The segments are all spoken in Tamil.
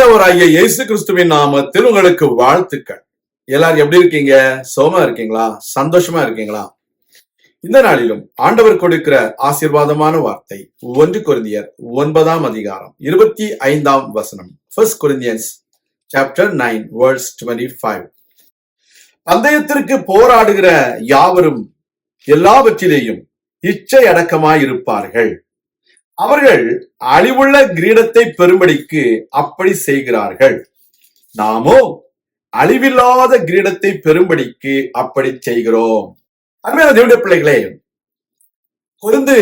ஆண்டவராகிய இயேசு கிறிஸ்துவின் நாமத்தில் உங்களுக்கு வாழ்த்துக்கள். எல்லாரும் எப்படி இருக்கீங்க? சோமா இருக்கீங்களா? சந்தோஷமா இருக்கீங்களா? இந்த நாளிலும் ஆண்டவர் கொடுக்கிற ஆசீர்வாதமான வார்த்தை 1 கொரிந்தியர் 9ஆம் அதிகாரம் 25ஆம் வசனம். 1 Corinthians chapter 9 verse 25. பந்தயத்திற்கு போராடுகிற யாவரும் எல்லாவற்றிலேயும் இச்சை அடக்கமாயிருப்பார்கள். அவர்கள் அழிவுள்ள கிரீடத்தை பெறும்படிக்கு அப்படி செய்கிறார்கள். நாமோ அழிவில்லாத கிரீடத்தை பெறும்படிக்கு அப்படி செய்கிறோம். அருமையான தேவனுடைய பிள்ளைகளே, கொரிந்து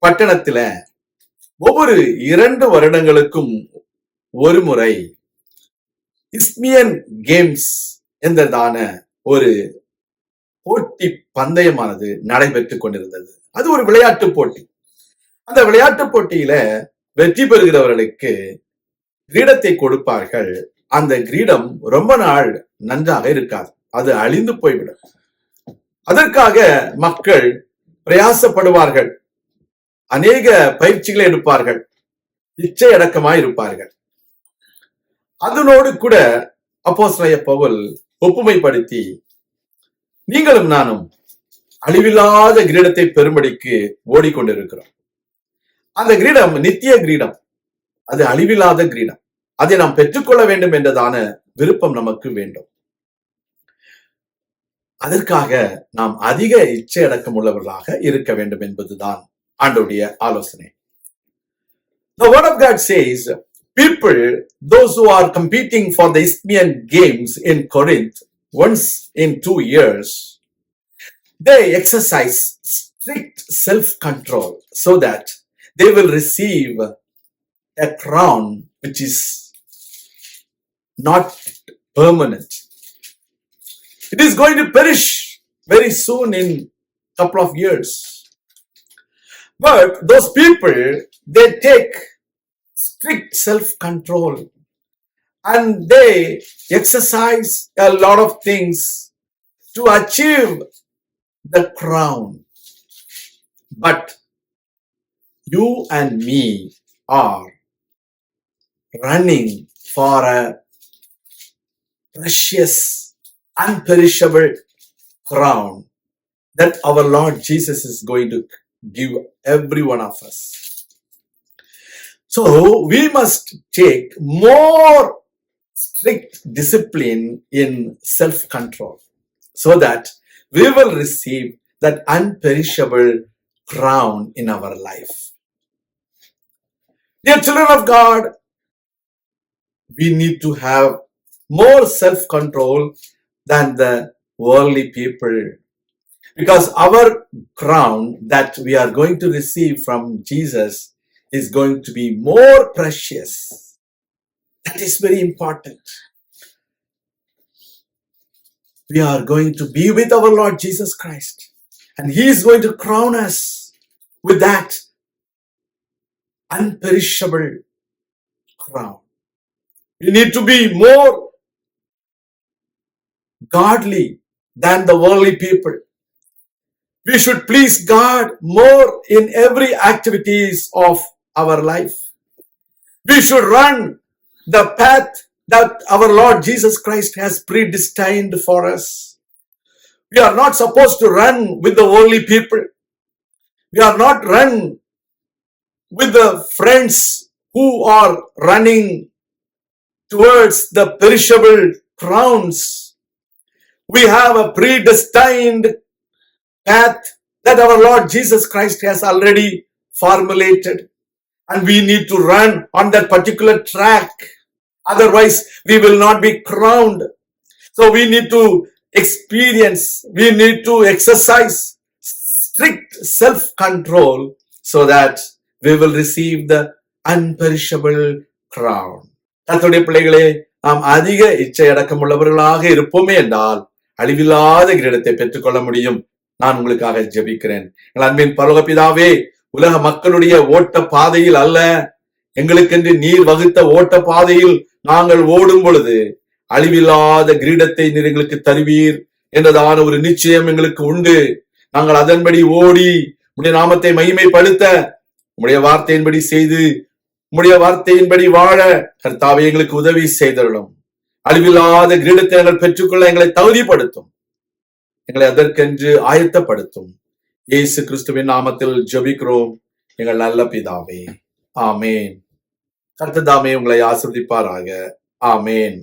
பட்டணத்துல ஒவ்வொரு 2 வருடங்களுக்கும் ஒரு முறை இஸ்மியன் கேம்ஸ் என்றதான ஒரு போட்டி பந்தயமானது நடைபெற்றுக் கொண்டிருந்தது. அது ஒரு விளையாட்டு போட்டி. அந்த விளையாட்டு போட்டியில வெற்றி பெறுகிறவர்களுக்கு கிரீடத்தை கொடுப்பார்கள். அந்த கிரீடம் ரொம்ப நாள் நன்றாக இருக்காது, அது அழிந்து போய்விடும். அதற்காக மக்கள் பிரயாசப்படுவார்கள், அநேக பயிற்சிகளை எடுப்பார்கள், இச்சை அடக்கமாய் இருப்பார்கள். அதனோடு கூட அப்போஸ்தலனாகிய பவுல் ஒப்புமைப்படுத்தி, நீங்களும் நானும் அழிவில்லாத கிரீடத்தை பெறும்படிக்கு ஓடிக்கொண்டிருக்கிறோம். அந்த கிரீடம் நித்திய கிரீடம், அது அழிவில்லாத கிரீடம். அதை நாம் பெற்றுக்கொள்ள வேண்டும் என்றதான விருப்பம் நமக்கு வேண்டும். அதற்காக நாம் அதிக இச்சை அடக்கம் உள்ளவர்களாக இருக்க வேண்டும் என்பதுதான் ஆண்டவருடைய ஆலோசனை. The word of God says, people, those who are competing for the Isthmian games in Corinth once in 2 years, they exercise strict self-control so that they will receive a crown which is not permanent. It is going to perish very soon in a couple of years. But those people, they take strict self-control and they exercise a lot of things to achieve the crown. But you and me are running for a precious, unperishable crown that our Lord Jesus is going to give every one of us. So we must take more strict discipline in self-control so that we will receive that unperishable crown in our life. Dear children of God, we need to have more self-control than the worldly people, because our crown that we are going to receive from Jesus is going to be more precious. That is very important. We are going to be with our Lord Jesus Christ, and He is going to crown us with that unperishable crown. We need to be more godly than the worldly people. We should please God more in every activities of our life. We should run the path that our Lord Jesus Christ has predestined for us. We are not supposed to run with the worldly people. We are not run with the friends who are running towards the perishable crowns. We have a predestined path that our Lord Jesus Christ has already formulated, and we need to run on that particular track. Otherwise, we will not be crowned. So we need to experience, we need to exercise strict self-control so that we will receive the unperishable crown. கர்த்தருடைய பிள்ளைகளே, நாம் அதிக இச்சை அடக்கம் உள்ளவர்களாக இருப்போமே என்றால் அழிவில்லாத கிரீடத்தை பெற்றுக்கொள்ள முடியும். நான் உங்களுக்காக ஜெபிக்கிறேன். எங்கள் அன்பின் பரலோக பிதாவே, உலக மக்களுடைய ஓட்ட பாதையில் அல்ல, எங்களுக்கென்று நீர் வகுத்த ஓட்ட பாதையில் நாங்கள் ஓடும் பொழுது அழிவில்லாத கிரீடத்தை நீர் எங்களுக்கு தருவீர் என்றதான ஒரு நிச்சயம் எங்களுக்கு உண்டு. நாங்கள் அதன்படி ஓடி உம்முடைய நாமத்தை மகிமைப்படுத்த, உம்முடைய வார்த்தையின்படி செய்து உம்முடைய வார்த்தையின்படி வாழ கர்த்தாவே எங்களுக்கு உதவி செய்தருளும். அழிவில்லாத கிரீடத்தை நாங்கள் பெற்றுக்கொள்ள எங்களை தகுதிப்படுத்தும். எங்களை அதற்கென்று ஆயத்தப்படுத்தும். இயேசு கிறிஸ்துவின் நாமத்தில் ஜெபிக்கிறோம் எங்கள் நல்ல பிதாவே. ஆமேன். கர்த்தர் தாமே உங்களை ஆசீர்வதிப்பாராக. ஆமேன்.